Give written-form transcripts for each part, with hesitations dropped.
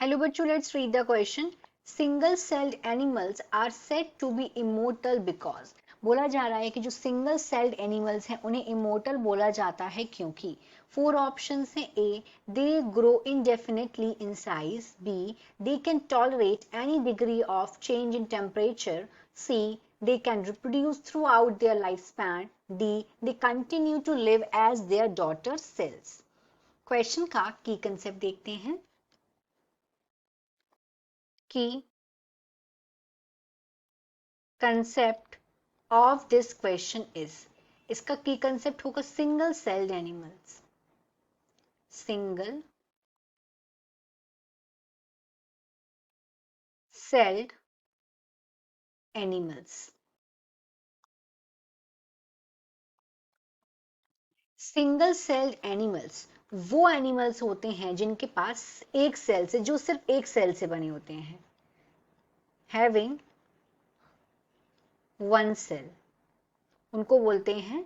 Hello बच्चों, let's read the question. Single-celled animals are said to be immortal because बोला जा रहा है कि जो सिंगल सेल्ड एनिमल्स हैं उन्हें इमोर्टल बोला जाता है क्योंकि फोर ऑप्शंस हैं. A, they grow indefinitely in size. B, they can tolerate any degree of change in temperature. C, they can reproduce throughout their lifespan. D, they continue to live as their daughter cells. Question का की concept देखते हैं कि concept of this question is, इसका की concept होगा single celled animals. Single celled animals. Single celled animals वो animals होते हैं जिनके पास एक सेल से, जो सिर्फ एक सेल से बने होते हैं. हैविंग वन सेल, उनको बोलते हैं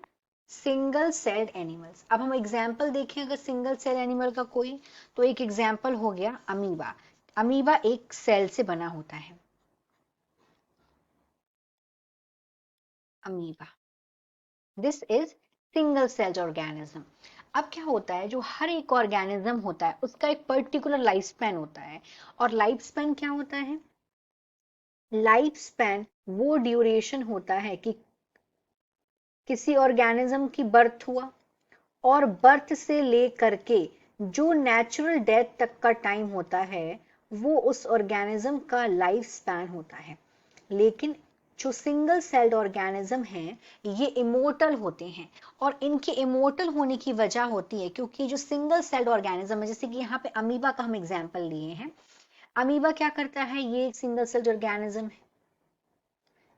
सिंगल सेल्ड एनिमल्स. अब हम एग्जाम्पल देखें अगर सिंगल सेल एनिमल का कोई, तो एक एग्जाम्पल हो गया अमीबा. अमीबा एक सेल से बना होता है. Amoeba, this is single celled organism. अब क्या होता है, जो हर एक ऑर्गेनिज्म होता है उसका एक पर्टिकुलर लाइफ स्पैन होता है. और लाइफ स्पैन क्या होता है? लाइफ स्पैन वो ड्यूरेशन होता है कि किसी ऑर्गेनिज्म की बर्थ हुआ और बर्थ से लेकर के जो नेचुरल डेथ तक का टाइम होता है वो उस ऑर्गेनिज्म का लाइफ स्पैन होता है. लेकिन जो सिंगल सेल्ड ऑर्गेनिज्म हैं ये इमोर्टल होते हैं. और इनके इमोर्टल होने की वजह होती है क्योंकि जो सिंगल सेल्ड ऑर्गेनिज्म है, जैसे कि यहाँ पे अमीबा का हम एग्जाम्पल लिए हैं. अमीबा क्या करता है, ये एक सिंगल सेल्ड ऑर्गेनिज्म है.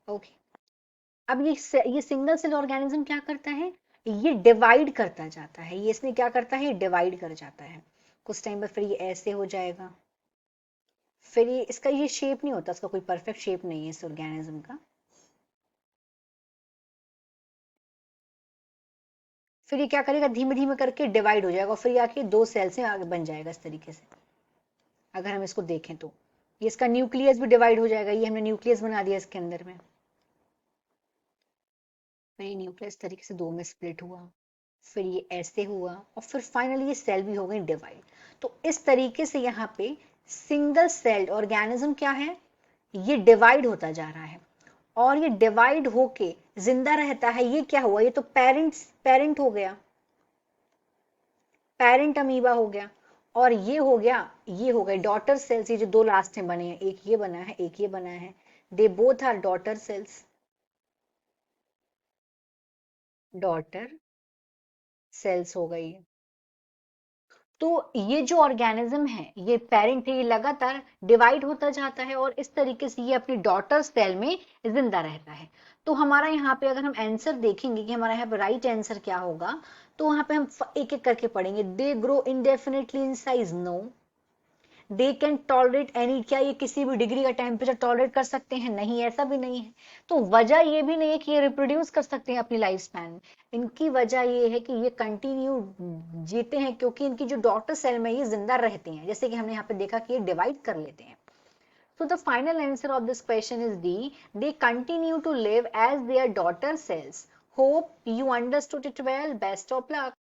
ओके, अब ये सिंगल सेल ऑर्गेनिज्म क्या करता है, ये डिवाइड करता जाता है. ये इसने क्या करता है, ये डिवाइड कर जाता है. कुछ टाइम पर फिर ये ऐसे हो जाएगा. फिर ये इसका ये शेप नहीं होता, इसका कोई परफेक्ट शेप नहीं है इस ऑर्गेनिज्म का. फिर ये क्या करेगा, धीमे धीमे करके डिवाइड हो जाएगा. फिर ये आके दो सेल से आगे बन जाएगा इस तरीके से. अगर हम इसको देखें तो ये इसका न्यूक्लियस भी डिवाइड हो जाएगा. ये हमने न्यूक्लियस बना दिया इसके अंदर में. फिर ये न्यूक्लियस तरीके से दो में स्प्लिट हुआ. फिर ये ऐसे हुआ और फिर फाइनली ये सेल भी हो गई डिवाइड. तो इस तरीके से यहाँ पे सिंगल सेल्ड ऑर्गेनिज्म क्या है, ये डिवाइड होता जा रहा है. और ये डिवाइड होके जिंदा रहता है. ये क्या हुआ, ये तो पेरेंट हो गया, पेरेंट अमीबा हो गया. और ये हो गया, ये हो गए डॉटर सेल्स. ये जो दो लास्ट में बने हैं, एक ये बना है एक ये बना है, they both are daughter cells. Daughter cells हो गई. तो ये जो ऑर्गेनिज्म है, ये पेरेंट है, ये लगातार डिवाइड होता जाता है और इस तरीके से ये अपनी डॉटर सेल में जिंदा रहता है. तो हमारा यहाँ पे अगर हम आंसर देखेंगे कि हमारा यहाँ पे राइट आंसर क्या होगा, तो वहां पे हम एक एक करके पढ़ेंगे. They grow indefinitely in size, no. They can tolerate any, क्या ये किसी भी डिग्री का टेम्परेचर टॉलरेट कर सकते हैं? नहीं, ऐसा भी नहीं है. तो वजह ये भी नहीं है कि ये रिप्रोड्यूस कर सकते हैं अपनी लाइफ स्पैन में. इनकी वजह ये है कि ये कंटिन्यू जीते हैं क्योंकि इनकी जो डॉटर सेल में ये जिंदा रहते हैं. जैसे कि हमने यहाँ पे देखा कि ये डिवाइड कर लेते हैं. So the final answer of this question is D. They continue to live as their daughter cells. Hope you understood it well. Best of luck.